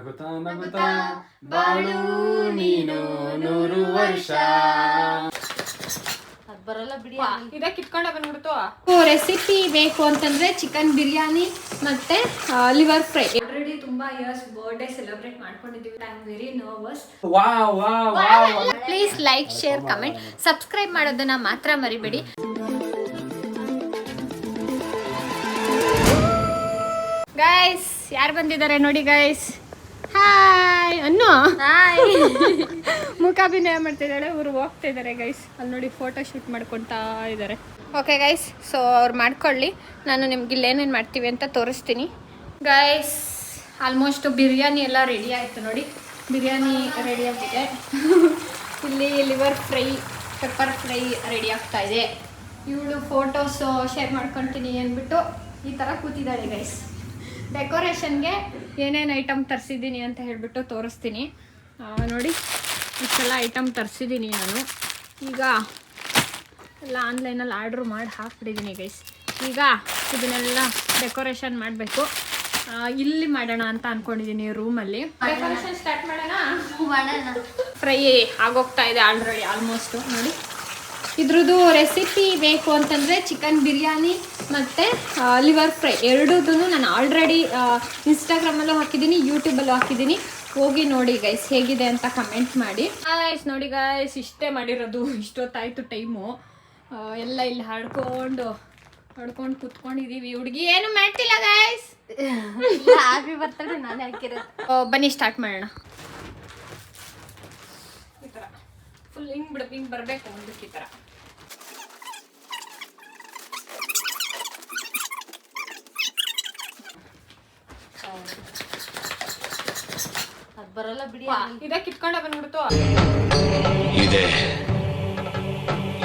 ನಗುತ್ತಾ ನಗುತ್ತಾ ಬಾಳು ನೀನು 100 ವರ್ಷ. ಅದು ಬರಲ್ಲ ಬಿಡಿ. ಇದಕ್ಕೆ ಕಿತ್ಕೊಂಡೆ ಬಂದ್ಬಿಡ್ತು. ರೆಸಿಪಿ ಬೇಕು ಅಂತಂದ್ರೆ ಚಿಕನ್ ಬಿರಿಯಾನಿ ಮತ್ತೆ ಲಿವರ್ ಫ್ರೈ. ಆಲ್ರೆಡಿ ತುಂಬಾ ಇಯರ್ಸ್ ಬರ್ಡೇ ಸೆಲೆಬ್ರೇಟ್ ಮಾಡ್ಕೊಂಡಿದ್ದೀವಿ. I am very nervous. Please like share comment subscribe ಮಾಡೋದನ್ನ ಮಾತ್ರ ಮರಿಬೇಡಿ. ಗೈಸ್ ಯಾರು ಬಂದಿದ್ದಾರೆ ನೋಡಿ ಗೈಸ್. ಹಾಯ್ ಅನ್ನು ಮುಖಾಭಿನಯ ಮಾಡ್ತಿದ್ದಾಳೆ. ಇವರು ಹೋಗ್ತಾ ಇದ್ದಾರೆ ಗೈಸ್. ಅಲ್ಲಿ ನೋಡಿ ಫೋಟೋ ಶೂಟ್ ಮಾಡ್ಕೊತಾ ಇದ್ದಾರೆ. ಓಕೆ ಗೈಸ್, ಸೊ ಅವ್ರು ಮಾಡ್ಕೊಳ್ಳಿ, ನಾನು ನಿಮ್ಗೆ ಇಲ್ಲೇನೇನು ಮಾಡ್ತೀವಿ ಅಂತ ತೋರಿಸ್ತೀನಿ. ಗೈಸ್ ಆಲ್ಮೋಸ್ಟ್ ಬಿರಿಯಾನಿ ಎಲ್ಲ ರೆಡಿ ಆಯಿತು ನೋಡಿ. ಬಿರಿಯಾನಿ ರೆಡಿ ಆಗಿದೆ. ಇಲ್ಲಿ liver fry, pepper fry ready ಆಗ್ತಾ ಇದೆ. ಇವಳು ಫೋಟೋಸು ಶೇರ್ ಮಾಡ್ಕೊತೀನಿ ಅಂದ್ಬಿಟ್ಟು ಈ ಥರ ಕೂತಿದ್ದಾಳೆ ಗೈಸ್. ಡೆಕೋರೇಷನ್ಗೆ ಏನೇನು ಐಟಮ್ ತರಿಸಿದ್ದೀನಿ ಅಂತ ಹೇಳಿಬಿಟ್ಟು ತೋರಿಸ್ತೀನಿ ನೋಡಿ. ಇಷ್ಟೆಲ್ಲ ಐಟಮ್ ತರಿಸಿದ್ದೀನಿ ನಾನು. ಈಗ ಎಲ್ಲ ಆನ್ಲೈನಲ್ಲಿ ಆರ್ಡ್ರ್ ಮಾಡಿ ಹಾಕ್ಬಿಟ್ಟಿದ್ದೀನಿ ಗೈಸ್. ಈಗ ಇದನ್ನೆಲ್ಲ ಡೆಕೋರೇಷನ್ ಮಾಡಬೇಕು. ಇಲ್ಲಿ ಮಾಡೋಣ ಅಂತ ಅಂದ್ಕೊಂಡಿದ್ದೀನಿ ರೂಮಲ್ಲಿ. ಡೆಕೋರೇಷನ್ ಸ್ಟಾರ್ಟ್ ಮಾಡೋಣ. ಫ್ರೈ ಆಗೋಗ್ತಾ ಇದೆ ಆಲ್ರೆಡಿ ಆಲ್ಮೋಸ್ಟು ನೋಡಿ. ಇದ್ರದ್ದು ರೆಸಿಪಿ ಬೇಕು ಅಂತಂದರೆ ಚಿಕನ್ ಬಿರಿಯಾನಿ ಮತ್ತು ಲಿವರ್ ಫ್ರೈ ಎರಡೂ ನಾನು ಆಲ್ರೆಡಿ ಇನ್ಸ್ಟಾಗ್ರಾಮಲ್ಲೂ ಹಾಕಿದ್ದೀನಿ, ಯೂಟ್ಯೂಬಲ್ಲೂ ಹಾಕಿದ್ದೀನಿ. ಹೋಗಿ ನೋಡಿ ಗೈಸ್ ಹೇಗಿದೆ ಅಂತ ಕಮೆಂಟ್ ಮಾಡಿ. ಗೈಸ್ ನೋಡಿ ಗೈಸ್, ಇಷ್ಟೇ ಮಾಡಿರೋದು. ಇಷ್ಟೊತ್ತಾಯಿತು ಟೈಮು. ಎಲ್ಲ ಇಲ್ಲಿ ಹಾಡ್ಕೊಂಡು ಕೂತ್ಕೊಂಡಿದ್ದೀವಿ. ಹುಡುಗಿ ಏನು ಮಾಡ್ತಿಲ್ಲ ಗೈಸ್. ಹ್ಯಾಪಿ ಬರ್ತಡೇ ನಾನು ಹಾಕಿರೋದು. ಬನ್ನಿ ಸ್ಟಾರ್ಟ್ ಮಾಡೋಣ. ಈ ಥರ ಫುಲ್ ಹಿಂಗೆ ಬರಬೇಕು ಮುಂದಕ್ಕೆ ಈ ಥರ. ಅದು ಬರಲ್ಲ ಬಿಡಿ. ಇದಕ್ಕೆ ಕಿತ್ಕೊಂಡೆ ಬಂದ್ಬಿಡ್ತು. ಇದೆ,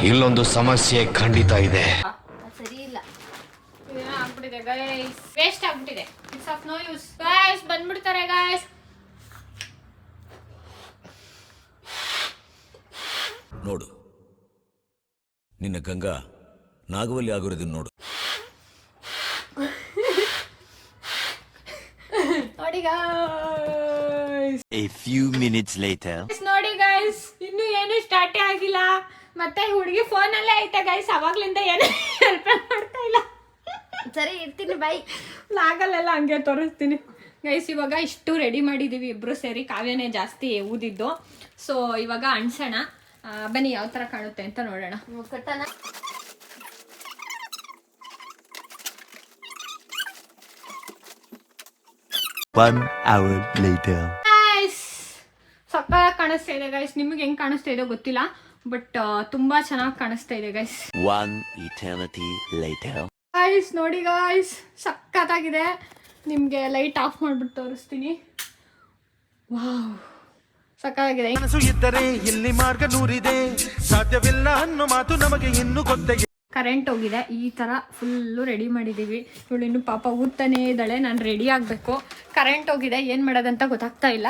ಇಲ್ಲೊಂದು ಸಮಸ್ಯೆ ಖಂಡಿತ ಇದೆ. ಸರಿ ಇಲ್ಲ. ಆಗ್ಬಿಟ್ಟಿದೆ ಗೈಸ್, ವೇಸ್ಟ್ ಆಗ್ಬಿಟ್ಟಿದೆ. It's of no use guys. ಬಂದ್ಬಿಡ್ತಾರೆ ಗೈಸ್. ನೋಡು, ನಿನ್ನ ಗಂಗಾ ನಾಗವಲ್ಲಿ ಆಗಿರೋದನ್ನ ನೋಡು. ನೋಡಿ guys. A few minutes later. ನೋಡಿ ಗೈಸ್, ಇನ್ನು ಏನು ಸ್ಟಾರ್ಟೇ ಆಗಿಲ್ಲ. ಮತ್ತೆ ಹುಡುಗಿ ಫೋನಲ್ಲೇ ಐತೆ ಗೈಸ್. ಅವಾಗ್ಲಿಂದ ಏನು ಹೆಲ್ಪ್ ಮಾಡ್ತಾ ಇಲ್ಲ. ಸರಿ ಇರ್ತೀನಿ ಬೈ. ಲಾಗಲ್ಲೆಲ್ಲ ಹಂಗೆ ತೋರಿಸ್ತೀನಿ ಗೈಸ್. ಇವಾಗ ಇಷ್ಟು ರೆಡಿ ಮಾಡಿದ್ದೀವಿ ಇಬ್ಬರು ಸೇರಿ. ಕಾವ್ಯನೇ ಜಾಸ್ತಿ ಊದಿದ್ದು. ಸೊ ಇವಾಗ ಅಣ್ಸೋಣ. ಬನ್ನಿ ಯಾವ ಥರ ಕಾಣುತ್ತೆ ಅಂತ ನೋಡೋಣ. ಕಟ್ಟಣ. One hour later. ಸಕ್ಕತ್ತಾಗಿ ಕಾಣಿಸ್ತಾ ಇದೆ ಗೈಸ್. ನಿಮಗೆ ಹೆಂಗೆ ಕಾಣಿಸ್ತಾ ಇದೆ ಗೊತ್ತಿಲ್ಲ, ಬಟ್ ತುಂಬಾ ಚೆನ್ನಾಗಿ ಕಾಣಿಸ್ತಾ ಇದೆ guys. One eternity later. Guys ನೋಡಿ ಗೈಸ್, ಸಕ್ಕತ್ತಾಗಿದೆ. ನಿಮಗೆ ಲೈಟ್ ಆಫ್ ಮಾಡಿಬಿಟ್ಟು ತೋರಿಸ್ತೀನಿ. ವಾವ್, ಸಕ್ಕತ್ತಾಗಿದೆ. ಮನಸ್ಸು ಇದ್ದರೆ ಇಲ್ಲಿ ಮಾರ್ಗ ನೂರಿದೆ, ಸಾಧ್ಯವಿಲ್ಲ ಅನ್ನೋ ಮಾತು ನಮಗೆ ಇನ್ನು ಗೊತ್ತಿದೆ. ಕರೆಂಟ್ ಹೋಗಿದೆ. ಈ ಥರ ಫುಲ್ಲು ರೆಡಿ ಮಾಡಿದ್ದೀವಿ. ಇವಳು ಇನ್ನು ಪಾಪ ಊದ್ತಾನೇ ಇದ್ದಾಳೆ. ನಾನು ರೆಡಿ ಆಗಬೇಕು. ಕರೆಂಟ್ ಹೋಗಿದೆ, ಏನು ಮಾಡೋದಂತ ಗೊತ್ತಾಗ್ತಾ ಇಲ್ಲ.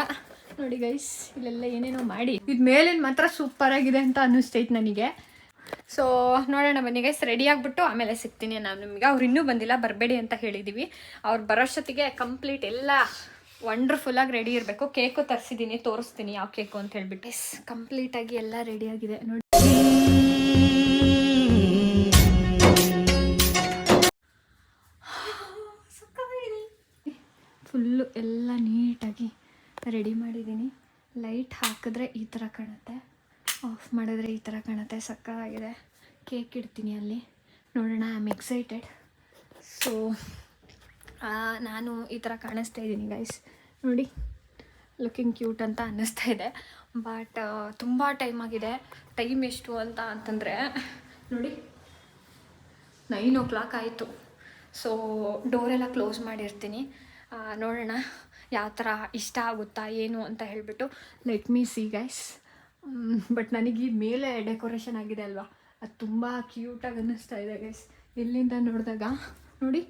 ನೋಡಿ ಗೈಸ್, ಇಲ್ಲೆಲ್ಲ ಏನೇನೋ ಮಾಡಿ ಇದು ಮೇಲಿನ ಮಾತ್ರ ಸೂಪರಾಗಿದೆ ಅಂತ ಅನ್ನಿಸ್ತೈತೆ ನನಗೆ. ಸೊ ನೋಡೋಣ ಬನ್ನಿ ಗೈಸ್. ರೆಡಿ ಆಗಿಬಿಟ್ಟು ಆಮೇಲೆ ಸಿಗ್ತೀನಿ ನಾನು ನಿಮಗೆ. ಅವ್ರು ಇನ್ನೂ ಬಂದಿಲ್ಲ, ಬರಬೇಡಿ ಅಂತ ಹೇಳಿದ್ದೀವಿ. ಅವ್ರು ಬರೋಷ್ಟೊತ್ತಿಗೆ ಕಂಪ್ಲೀಟ್ ಎಲ್ಲ ವಂಡರ್ಫುಲ್ಲಾಗಿ ರೆಡಿ ಇರಬೇಕು. ಕೇಕು ತರಿಸಿದ್ದೀನಿ, ತೋರಿಸ್ತೀನಿ ಯಾವ ಕೇಕು ಅಂತ ಹೇಳ್ಬಿಟ್ಟು. ಎಸ್, ಕಂಪ್ಲೀಟಾಗಿ ಎಲ್ಲ ರೆಡಿಯಾಗಿದೆ ನೋಡಿ. ಫುಲ್ಲು ಎಲ್ಲ ನೀಟಾಗಿ ರೆಡಿ ಮಾಡಿದ್ದೀನಿ. ಲೈಟ್ ಹಾಕಿದ್ರೆ ಈ ಥರ ಕಾಣುತ್ತೆ, ಆಫ್ ಮಾಡಿದ್ರೆ ಈ ಥರ ಕಾಣುತ್ತೆ. ಸಕ್ಕತ್ತಾಗಿದೆ. ಕೇಕ್ ಇಡ್ತೀನಿ ಅಲ್ಲಿ, ನೋಡೋಣ. I am excited. ಸೊ ನಾನು ಈ ಥರ ಕಾಣಿಸ್ತಾ ಇದ್ದೀನಿ ಗೈಸ್. ನೋಡಿ, ಲುಕಿಂಗ್ ಕ್ಯೂಟ್ ಅಂತ ಅನ್ನಿಸ್ತಾ ಇದೆ. ಬಟ್ ತುಂಬ ಟೈಮ್ ಆಗಿದೆ. ಟೈಮ್ ಎಷ್ಟು ಅಂತ ಅಂತಂದರೆ ನೋಡಿ 9 o'clock ಆಯಿತು. ಸೊ ಡೋರೆಲ್ಲ ಕ್ಲೋಸ್ ಮಾಡಿರ್ತೀನಿ. ನೋಡೋಣ ಯಾವ ಥರ ಇಷ್ಟ ಆಗುತ್ತಾ ಏನು ಅಂತ ಹೇಳಿಬಿಟ್ಟು. Let me see guys. But ನನಗೆ ಈ ಮೇಲೆ ಡೆಕೋರೇಷನ್ ಆಗಿದೆ ಅಲ್ವಾ, ಅದು ತುಂಬ ಕ್ಯೂಟಾಗಿ ಅನ್ನಿಸ್ತಾ ಇದೆ ಗೈಸ್. ಇಲ್ಲಿಂದ ನೋಡಿದಾಗ ನೋಡಿ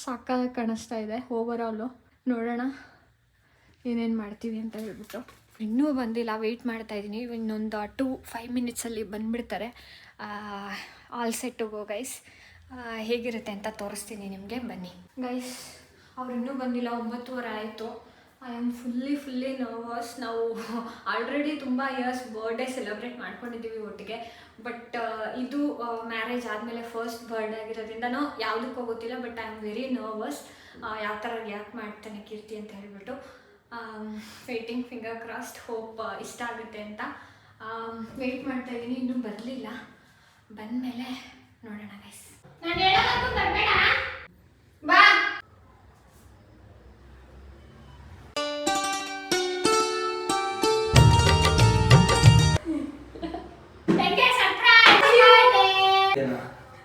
ಸಾಕಾಗಿ ಕಾಣಿಸ್ತಾ ಇದೆ ಓವರಾಲು. ನೋಡೋಣ ಏನೇನು ಮಾಡ್ತೀವಿ ಅಂತ ಹೇಳ್ಬಿಟ್ಟು. ಇನ್ನೂ ಬಂದಿಲ್ಲ, ವೆಯ್ಟ್ ಮಾಡ್ತಾಯಿದ್ದೀನಿ. ಇನ್ನೊಂದು 2-5 minutesಲ್ಲಿ ಬಂದುಬಿಡ್ತಾರೆ. All set to go guys. ಹೇಗಿರುತ್ತೆ ಅಂತ ತೋರಿಸ್ತೀನಿ ನಿಮಗೆ, ಬನ್ನಿ ಗೈಸ್. ಅವ್ರು ಇನ್ನೂ ಬಂದಿಲ್ಲ, 9:30 ಆಯಿತು. I am fully nervous. ನಾವು ಆಲ್ರೆಡಿ ತುಂಬ ಇಯರ್ಸ್ ಬರ್ಡೇ ಸೆಲೆಬ್ರೇಟ್ ಮಾಡ್ಕೊಂಡಿದ್ದೀವಿ ಒಟ್ಟಿಗೆ, ಬಟ್ ಇದು ಮ್ಯಾರೇಜ್ ಆದಮೇಲೆ ಫಸ್ಟ್ ಬರ್ಡೇ ಆಗಿರೋದ್ರಿಂದನೂ ಯಾವುದಕ್ಕೂ ಗೊತ್ತಿಲ್ಲ. But I am very nervous. ಯಾವ ಥರ ರಿಯಾಕ್ಟ್ ಮಾಡ್ತಾನೆ ಕೀರ್ತಿ ಅಂತ ಹೇಳಿಬಿಟ್ಟು ವೇಟಿಂಗ್, ಫಿಂಗರ್ ಕ್ರಾಸ್ಡ್. ಹೋಪ್ ಇಷ್ಟ ಆಗುತ್ತೆ ಅಂತ ವೆಯ್ಟ್ ಮಾಡ್ತಾ ಇದ್ದೀನಿ. ಇನ್ನೂ ಬರಲಿಲ್ಲ, ಬಂದಮೇಲೆ ನೋಡೋಣ ಗೈಸ್. ನಾನು ಹೇಳೋದಕ್ಕೂ ಬರಬೇಡ, ಬಾ.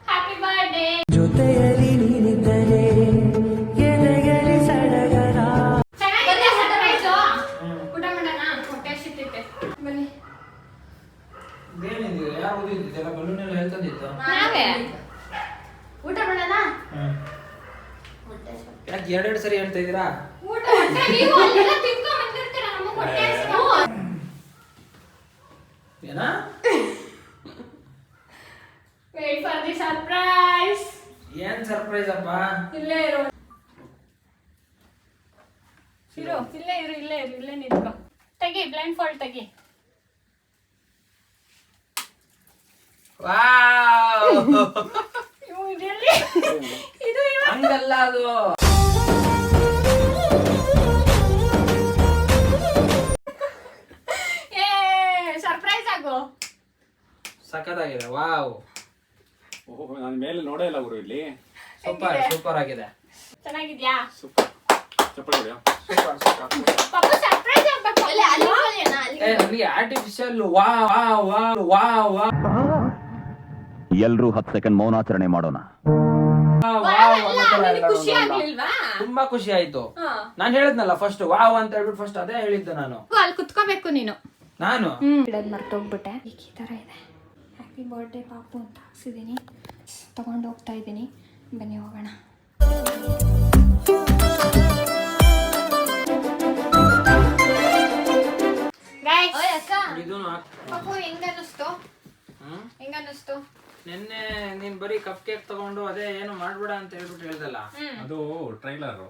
Happy birthday. ಜೊತೆಯಲ್ಲಿ ನೀನಿದ್ದರೆ ಎದೆಗಲಿ ಸಡಗರ. ಚೆನ್ನಾಗಿದೆ ಸರ್ಪ್ರೈಸ್. ಊಟ ಮಾಡೋಣ, ಹೊಟ್ಟೆ ಹಸಿತೈತೆ. ಬನ್ನಿ. ಏನಿದೆ ಯಾರು ಓದಿದ್ದಿದ್ದೆಲ್ಲ ಬಲೂನ್ ಎಲ್ಲ ಹೇಳ್ತಂದಿತ್ತು. ನಾವೇ ಊಟ ಮಾಡೋಣ. ಯಾಕೆ ಎರಡೆರಡು ಸರಿ ಹೇಳ್ತಾ ಇದ್ದೀರಾ? ಊಟ ಹೊಟ್ಟೆ ನೀವು ಅಲ್ಲೆಲ್ಲ ತಿನ್ಕೊಂಡು ಬಂದಿರ್ತೀರಾ, ನಮಗೆ ಹೊಟ್ಟೆ ಹಸಿವು. ಏನಾ? Wait for the surprise. ಏನ್ ಸರ್ಪ್ರೈಸ್ ಅಪ್ಪ? ಇಲ್ಲೇ ಇರು, ಇಲ್ಲೇ ನಿಂತ್ಕೊ. ತೆಗಿ, ಬ್ಲೈಂಡ್ ಫೋಲ್ಡ್ ತೆಗಿ. ವಾವ್! ಇದು ಹಂಗಲ್ಲ ಅದು. ಸರ್ಪ್ರೈಸ್ ಆಗು. ಸಖತ್ತಾಗಿದೆ. ವಾವ್, ಓಹ್ ನಾನು ಮೇಲೆ ನೋಡೇ ಇಲ್ಲ ಗುರು ಇಲ್ಲಿ. ಸೂಪರ್ ಆಗಿದೆ. ಚೆನ್ನಾಗಿದ್ಯಾ? ಚಪ್ಪಲಿ ಹೊಡಿಯೋ. ಪಾಪ ಸರ್ಪ್ರೈಸ್ ಆಗ್ಬೇಕು. ಅಲ್ಲಿ ಅಲ್ಲಿ ಅಣ್ಣ, ಅಲ್ಲಿ. ನನಗೆ ಆರ್ಟಿಫಿಷಿಯಲ್ ವಾವ್. ಎಲ್ರೂ 10 ಸೆಕೆಂಡ್ ಮೌನಾಚರಣೆ ಮಾಡೋಣ. ಖುಷಿ ಆಗ್ಲಿಲ್ವಾ? ತುಂಬಾ ಖುಷಿ ಆಯ್ತು. ಹಾ. ನಾನು ಹೇಳಿದ್ನಲ್ಲ ಫಸ್ಟ್ ವಾವ್ ಅಂತ ಹೇಳ್ಬಿಟ್ಟು ಫಸ್ಟ್ ಅದೇ ಹೇಳಿದ್ದು ನಾನು. ಅಲ್ಲಿ ಕುತ್ಕೋಬೇಕು ನೀನು. ನಾನು ಬಿಡೋದು ಮರ್ತೋಗ್ಬಿಟ್ಟೆ. ಈಗ ಈ ಥರ ಇದೆ. ಹ್ಯಾಪಿ ಬರ್ಡೇ ಪಾಪು ಅಂತ ಹಾಕ್ಸಿದ್ದೀನಿ, ತಗೊಂಡು ಹೋಗ್ತಾ ಇದ್ದೀನಿ. ಬನ್ನಿ ಹೋಗೋಣ. ಓಯ್ ಅಕ್ಕ. ಇದೂನು ಪಾಪು ಹೆಂಗನ್ನಿಸ್ತು? ನಿನ್ನೆ ನೀನ್ ಬರೀ ಕಪ್ ಕೇಕ್ ತಗೊಂಡು ಅದೇ ಏನು ಮಾಡ್ಬೇಡ ಅಂತ ಹೇಳ್ಬಿಟ್ಟು ಹೇಳ್ದಲ್ಲ, ಅದು ಟ್ರೈಲರ್.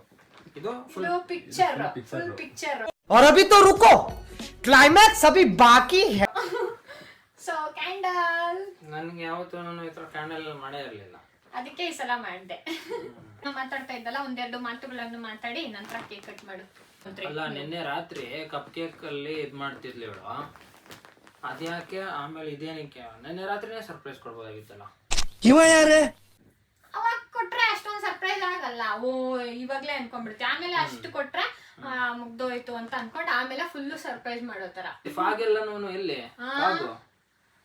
ಇದು ಇದು ಪಿಕ್ಚರ್, ಫುಲ್ ಪಿಕ್ಚರ್. और अभी तो रुको, क्लाइमैक्स अभी बाकी है. So candle. ನನ್ಗೆ ಯಾವತ್ತೂ ನಾನು ಈ ತರ ಕ್ಯಾಂಡಲ್ ಮಾಡೇ ಇರ್ಲಿಲ್ಲ, ಅದಕ್ಕೆ ಈ ಸಲ ಮಾಡಿದೆ. ನಾವು ಮಾತಾಡ್ತಾ ಇದ್ದಲ್ಲ, ಒಂದೆರಡು ಮಾತುಗಳನ್ನು ಮಾತಾಡಿ ನಂತರ ಕೇಕ್ ಕಟ್ ಮಾಡು. ಅಲ್ಲ ನಿನ್ನೆ ರಾತ್ರಿ ಕಪ್ ಕೇಕ್ ಅಲ್ಲಿ ಇದ್ ಮಾಡ್ತಿದ್ಲಿ ಇವಳು, ಅದ್ಯಾಕೆ ಆಮೇಲೆ ಇದೇನಕ್ಕೆ? ನಿನ್ನೆ ರಾತ್ರಿನೇ ಸರ್ಪ್ರೈಸ್ ಕೊಡ್ಬೋದಾಗಿತ್ತಲ್ಲ. ಇವ ಯಾರೇ? ಅವಾಗ ಕೊಟ್ರೆ ಅಷ್ಟೊಂದು ಸರ್ಪ್ರೈಸ್ ಆಗಲ್ಲ. ಓ ಇವಾಗ್ಲೇ ಅನ್ಕೊಂಡ್ಬಿಡ್ತೀವಿ, ಆಮೇಲೆ ಅಷ್ಟು ಕೊಟ್ರೆ ಮುಗ್ದೋಯ್ತು ಅಂತ ಅನ್ಕೊಂಡು ಆಮೇಲೆ ಫುಲ್ಲು ಸರ್ಪ್ರೈಸ್ ಮಾಡೋ ತರ. ಫಾಗೆಲ್ಲ ನಾನು ಎಲ್ಲಿ ಫಾಗು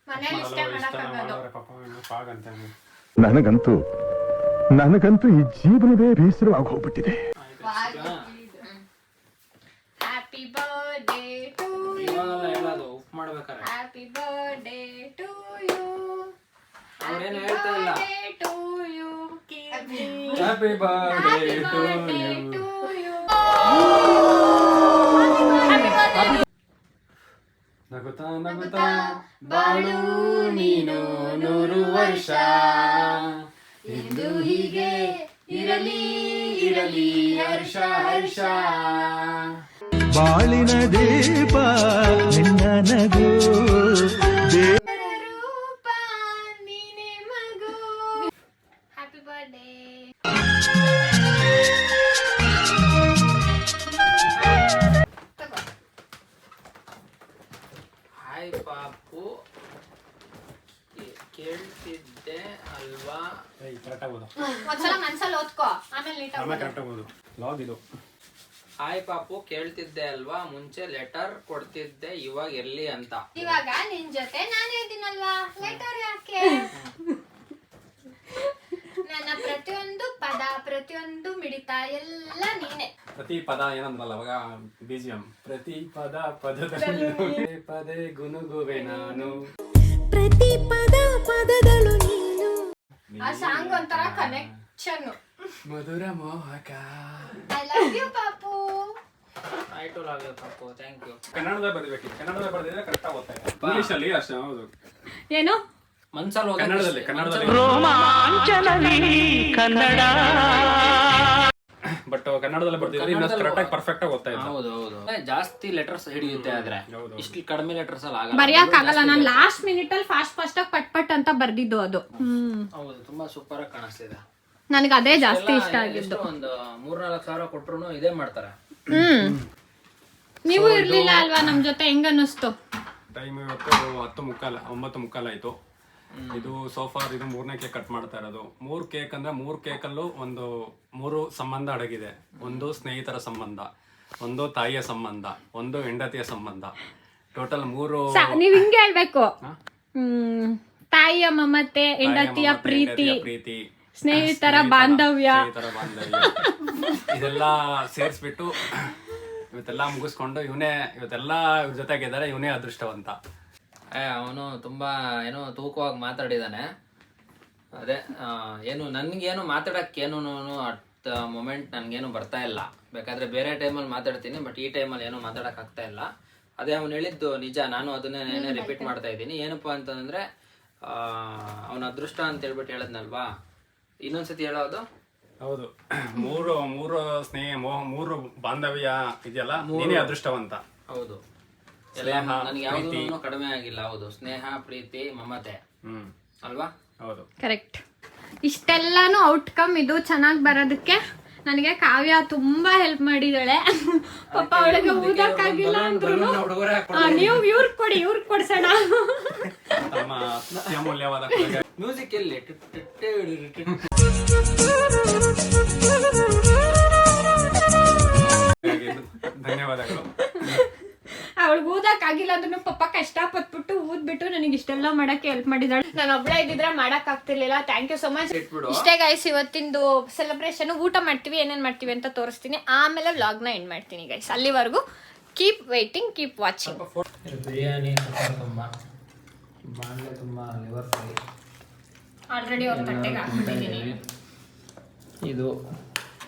ಮನೇಲಿ ಇಷ್ಟೇ ಮಾಡಕ್ಕಾಗೋದು. ಪಾಪ ಫಾಗ್ ಅಂತಾನೆ. ನನಗಂತೂ ಈ ಜೀವನವೇ ಬೇಸರವಾಗಿ ಹೋಗ್ಬಿಟ್ಟಿದೆ. Happy birthday to you. ಇವಾಗೆಲ್ಲ ಹೇಳೋದು ಉಪ್ ಮಾಡ್ಬೇಕಾರೆ. Happy birthday to you. ಅವ್ರೇನು ಹೇಳ್ತಾ ಇಲ್ಲ. To you Keerthi. Happy birthday to you. ನಗುತ್ತಾ ನಗುತ್ತಾ ಬಾಳು ನೀನು 100 ವರ್ಷ, ಎಂದು ಹೀಗೆ ಇರಲಿ ಇರಲಿ ಹರ್ಷ ಹರ್ಷ. ಬಾಳಿನ ದೀಪ ನಿನ್ನ ನಗು ರೂಪ ನೀನೆ ಮಗು. Happy birthday. ಹಾಯ್ ಪಾಪು, ಕೇಳ್ತಿದ್ದೆ ಅಲ್ವಾ? ಕರೆಕ್ಟ್ ಆಗೋದು. ಒಂದ್ಸಲ ಮನ್ಸಲ್ಲಿ ಓದ್ಕೋ, ಆಮೇಲೆ ನೀಟ್ ಆಮೇಲೆ ಕರೆಕ್ಟ್ ಆಗೋದು. ಲಾಗ್ ಇದು. ಹಾಯ್ ಪಾಪು, ಕೇಳ್ತಿದ್ದೆ ಅಲ್ವಾ? ಮುಂಚೆ ಲೆಟರ್ ಕೊಡ್ತಿದ್ದೆ, ಇವಾಗ ಎಲ್ಲಿ ಅಂತ. ಇವಾಗ ನಿನ್ ಜೊತೆ ನಾನೇ ಇದ್ದೀನಲ್ವಾ, ಲೆಟರ್ ಯಾಕೆ? ನನ್ನ ಪ್ರತಿಯೊಂದು ಪದ, ಪ್ರತಿಯೊಂದು ಮಿಡಿತ ಎಲ್ಲ ನೀನೆ. ಪ್ರತಿ ಪದ ಏನಂದ್ರಲ್ಲ ಅವಾಗ BGM. ಪ್ರತಿ ಪದದಲ್ಲಿ ಪದೇ ಗುನುಗುವೆ ನಾನು. ಪ್ರತಿ ಪದಗಳು ನೀನು. ಆ ಸಾಂಗ್ ಒಂಥರ ಕನೆಕ್ಷನ್. ಮಧುರ ಮೋಹಕ. ಐ ಲವ್ ಯು ಪಾಪು. ಆಯ್ತು ಲಾಗ ಪಾಪು, ಥ್ಯಾಂಕ್ ಯು. ಕನ್ನಡದಲ್ಲಿ ಬರಬೇಕಿತ್ತು, ಕನ್ನಡದಲ್ಲಿ ಬರೆದಿದ್ರೆ ಕರೆಕ್ಟ್ ಆಗುತ್ತೆ. ಇಂಗ್ಲಿಷ್ ಅಲ್ಲಿ ಅಷ್ಟೇ. ಹೌದು, ಏನು ಮನ್ಸಲ್ಲಿ ಕನ್ನಡದಲ್ಲಿ ಬಟ್ ಕನ್ನಡದಲ್ಲಿ ಬರ್ತಿದ್ರೆ ಕರೆಕ್ಟ್ ಆಗಿ ಪರ್ಫೆಕ್ಟ್ ಆಗಿ ಓದ್ತಾ ಇದ್ದೆ. ಹೌದು ಹೌದು ಜಾಸ್ತಿ ಲೆಟರ್ಸ್ ಹಿಡಿಯುತ್ತೆ ಆದ್ರೆ ಇಷ್ಟು ಕಡಿಮೆ ಲೆಟರ್ಸ್ ಅಲ್ಲಿ ಆಗಲ್ಲ. ಬರೆಯಕ್ ಆಗಲ್ಲ. ನಾನು ಲಾಸ್ಟ್ ಮಿನಿಟ್ ಅಲ್ಲಿ ಫಾಸ್ಟ್ ಆಗಿ ಪಟ್ ಅಂತ ಬರ್ದಿದ್ದು ಅದು. ಹೌದು ತುಂಬಾ ಸೂಪರ್ ಆಗಿ ಕಾಣಿಸ್ತಿದೆ. ನನಗೆ ಅದೇ ಜಾಸ್ತಿ ಇಷ್ಟ ಆಗಿದ್ದು. ಒಂದು 3-4 ಸಾವಿರ ಕೊಟ್ರು ಇದೇ ಮಾಡ್ತಾರೆ. ನೀವು ಇರ್ಲಿಲ್ಲ ಅಲ್ವಾ ನಮ್ ಜೊತೆ, ಹೆಂಗ ಅನ್ನಿಸ್ತು? ಟೈಮ್ ಇವತ್ತು 9:15 ಆಯ್ತು. ಇದು ಸೋಫಾರ್ ಇದು 3ನೇ ಕೇಕ್ ಕಟ್ ಮಾಡ್ತಾ ಇರೋದು. 3 ಕೇಕ್ ಅಂದ್ರೆ 3 ಕೇಕಲ್ಲೂ 3 ಸಂಬಂಧ ಅಡಗಿದೆ. ಒಂದು ಸ್ನೇಹಿತರ ಸಂಬಂಧ, ಒಂದು ತಾಯಿಯ ಸಂಬಂಧ, ಒಂದು ಹೆಂಡತಿಯ ಸಂಬಂಧ. ಟೋಟಲ್ 3. ನೀವ್ ಹಿಂಗೆ ಹೇಳ್ಬೇಕು. ತಾಯಿಯ ಮಮತೆ, ಹೆಂಡತಿಯ ಪ್ರೀತಿ, ಸ್ನೇಹಿತರ ಬಾಂಧವ್ಯ ಇದೆಲ್ಲ ಸೇರಿಸ್ಬಿಟ್ಟು ಇವತ್ತೆಲ್ಲ ಮುಗಿಸ್ಕೊಂಡು ಇವತ್ತೆಲ್ಲ ಇವ್ರ ಜೊತೆಗಿದ್ದಾರೆ. ಇವನೇ ಅದೃಷ್ಟವಂತ. ಅವನು ತುಂಬಾ ಏನೋ ತೂಕವಾಗಿ ಮಾತಾಡಿದಾನೆ. ಅದೇ ಏನು ನನ್ಗೇನು ಮಾತಾಡಕ್ಕೇನು ಅಟ್ ಮೊಮೆಂಟ್ ನನ್ಗೇನು ಬರ್ತಾ ಇಲ್ಲ. ಬೇಕಾದ್ರೆ ಬೇರೆ ಟೈಮಲ್ಲಿ ಮಾತಾಡ್ತೀನಿ, ಬಟ್ ಈ ಟೈಮಲ್ಲಿ ಏನೂ ಮಾತಾಡಕ್ ಆಗ್ತಾ ಇಲ್ಲ. ಅದೇ ಅವ್ನು ಹೇಳಿದ್ದು ನಿಜ, ನಾನು ಅದನ್ನೇ ರಿಪೀಟ್ ಮಾಡ್ತಾ ಇದ್ದೀನಿ. ಏನಪ್ಪಾ ಅಂತಂದ್ರೆ ಅವನ ಅದೃಷ್ಟ ಅಂತ ಹೇಳ್ಬಿಟ್ಟು ಹೇಳದ್ನಲ್ವಾ, ಇನ್ನೊಂದ್ಸತಿ ಹೇಳೋದು. ಹೌದು, 3 ಸ್ನೇಹ 3 ಬಾಂಧವ್ಯ ಇದೆಯಲ್ಲ, ನೀನೇ ಅದೃಷ್ಟವಂತ. ಹೌದು, ನನ್ಗೆ ಯಾವ್ದು ಕಡಿಮೆ ಆಗಿಲ್ಲ. ಹೌದು, ಸ್ನೇಹ, ಪ್ರೀತಿ, ಮಮತೆ ಅಲ್ವಾ? ಹೌದು, ಕರೆಕ್ಟ್. ಇಷ್ಟೆಲ್ಲಾನು ಔಟ್ಕಮ್ ಇದು ಚೆನ್ನಾಗಿ ಬರೋದಕ್ಕೆ ನನಗೆ ಕಾವ್ಯ ತುಂಬಾ ಹೆಲ್ಪ್ ಮಾಡಿದಾಳೆ. ಪಾಪ ಅವಳಿಗೆ ಊದಕ್ಕಾಗಿಲ್ಲ ಅಂದ್ರು ನೀವು ಇವ್ರಿಗೆ ಕೊಡ್ಸೋಣ. ಅಮೂಲ್ಯವಾದ ಮ್ಯೂಸಿಕ್ ಎಲ್ಲಿ ಧನ್ಯವಾದಗಳು. ಅವಳಿಗೆ ಊದಕ್ಕಾಗಿಲ್ಲ ಅಂದ್ರೂ ಪಾಪ ಕಷ್ಟಪಟ್ಬಿಟ್ಟು ಊದ್ಬಿಟ್ಟು ನನಗೆ ಇಷ್ಟೆಲ್ಲ ಮಾಡಕ್ಕೆ ಹೆಲ್ಪ್ ಮಾಡಿದಾಳೆ. ನಾನು ಒಬ್ಳೆ ಇದ್ದಿದ್ರೆ ಮಾಡಕ್ ಆಗ್ತಿರ್ಲಿಲ್ಲ. Thank you so much. ಇಷ್ಟೇ ಗೈಸ್ ಇವತ್ತಿಂದು ಸೆಲೆಬ್ರೇಷನ್. ಊಟ ಮಾಡ್ತೀವಿ, ಏನೇನ್ ಮಾಡ್ತೀವಿ ಅಂತ ತೋರಿಸ್ತೀನಿ, ಆಮೇಲೆ ವ್ಲಾಗ್ನ ಎಂಡ್ ಮಾಡ್ತೀನಿ ಗೈಸ್. ಅಲ್ಲಿವರೆಗೂ keep waiting, keep watching. Biryani ತುಂಬಾ ಬಾಂಡ್ಲೆ ತುಂಬಾ ಲಿವರ್ ಫ್ರೈ ಆಲ್ರೆಡಿ ಅವ್ರ ತಟ್ಟೆಗೆ ಹಾಕ್ಬಿಟ್ಟಿದ್ದೀನಿ. ಇದು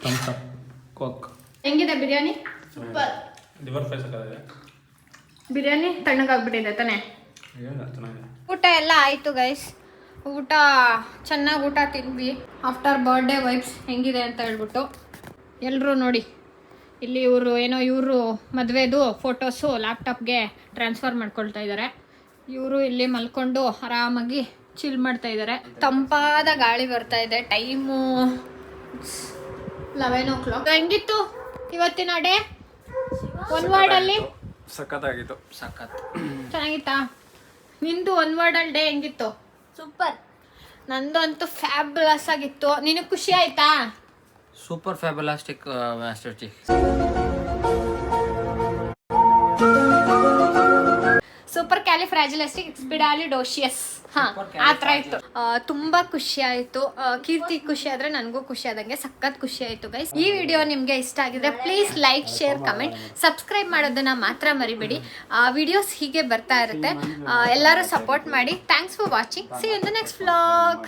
ಥಮ್ಸ್ ಅಪ್ ಕೋಕ್. ಹೆಂಗಿದೆ ಬಿರಿಯಾನಿ? ಸೂಪರ್. ಲಿವರ್ ಫ್ರೈ ಸಾಕಾಗಿದೆ. ಬಿರಿಯಾನಿ ತಣ್ಣಗಾಗ್ಬಿಟ್ಟಿದೆ ತಾನೆ? ಊಟ ಎಲ್ಲ ಆಯಿತು ಗೈಸ್. ಊಟ ಚೆನ್ನಾಗಿ ಊಟ ತಿಂದ್ವಿ. ಆಫ್ಟರ್ ಬರ್ಡೇ ವೈಬ್ಸ್ ಹೆಂಗಿದೆ ಅಂತ ಹೇಳ್ಬಿಟ್ಟು ಎಲ್ಲರೂ ನೋಡಿ. ಇಲ್ಲಿ ಇವರು ಮದುವೆದು ಫೋಟೋಸು ಲ್ಯಾಪ್ಟಾಪ್ಗೆ ಟ್ರಾನ್ಸ್ಫರ್ ಮಾಡ್ಕೊಳ್ತಾ ಇದ್ದಾರೆ. ಇವರು ಇಲ್ಲಿ ಮಲ್ಕೊಂಡು ಆರಾಮಾಗಿ ಚಿಲ್ ಮಾಡ್ತಾ ಇದ್ದಾರೆ. ತಂಪಾದ ಗಾಳಿ ಬರ್ತಾ ಇದೆ. Time 11 o'clock. ಹೆಂಗಿತ್ತು ಇವತ್ತಿನ ಡೇ? ಒನ್ ವರ್ಡಲ್ಲಿ ಸಖತ್ತಾಗಿತ್ತು. ಸಖತ್ ಚೆನ್ನಾಗಿತ್ತಾ? ನಿಂದು ಒನ್ ವರ್ಡಲ್ಲಿ ಡೇ ಹೆಂಗಿತ್ತು? ಸೂಪರ್. ನಂದು ಅಂತೂ ಫ್ಯಾಬ್ಯುಲಸ್ ಆಗಿತ್ತು. ನಿನಗೆ ಖುಷಿ ಆಯ್ತಾ? Super fabulastic master chief. Supercalifragilisticexpialidocious. ಆ ಥರ ಇತ್ತು. ತುಂಬಾ ಖುಷಿ ಆಯಿತು. ಕೀರ್ತಿ ಖುಷಿ ಆದರೆ ನನಗೂ ಖುಷಿ ಆದಂಗೆ ಸಖತ್ ಖುಷಿ ಆಯಿತು ಗೈಸ್. ಈ ವಿಡಿಯೋ ನಿಮಗೆ ಇಷ್ಟ ಆಗಿದ್ರೆ please like, share, comment, subscribe ಮಾಡೋದನ್ನ ಮಾತ್ರ ಮರಿಬೇಡಿ. ವಿಡಿಯೋಸ್ ಹೀಗೆ ಬರ್ತಾ ಇರುತ್ತೆ. ಎಲ್ಲರೂ ಸಪೋರ್ಟ್ ಮಾಡಿ. Thanks for watching. See you in the next vlog.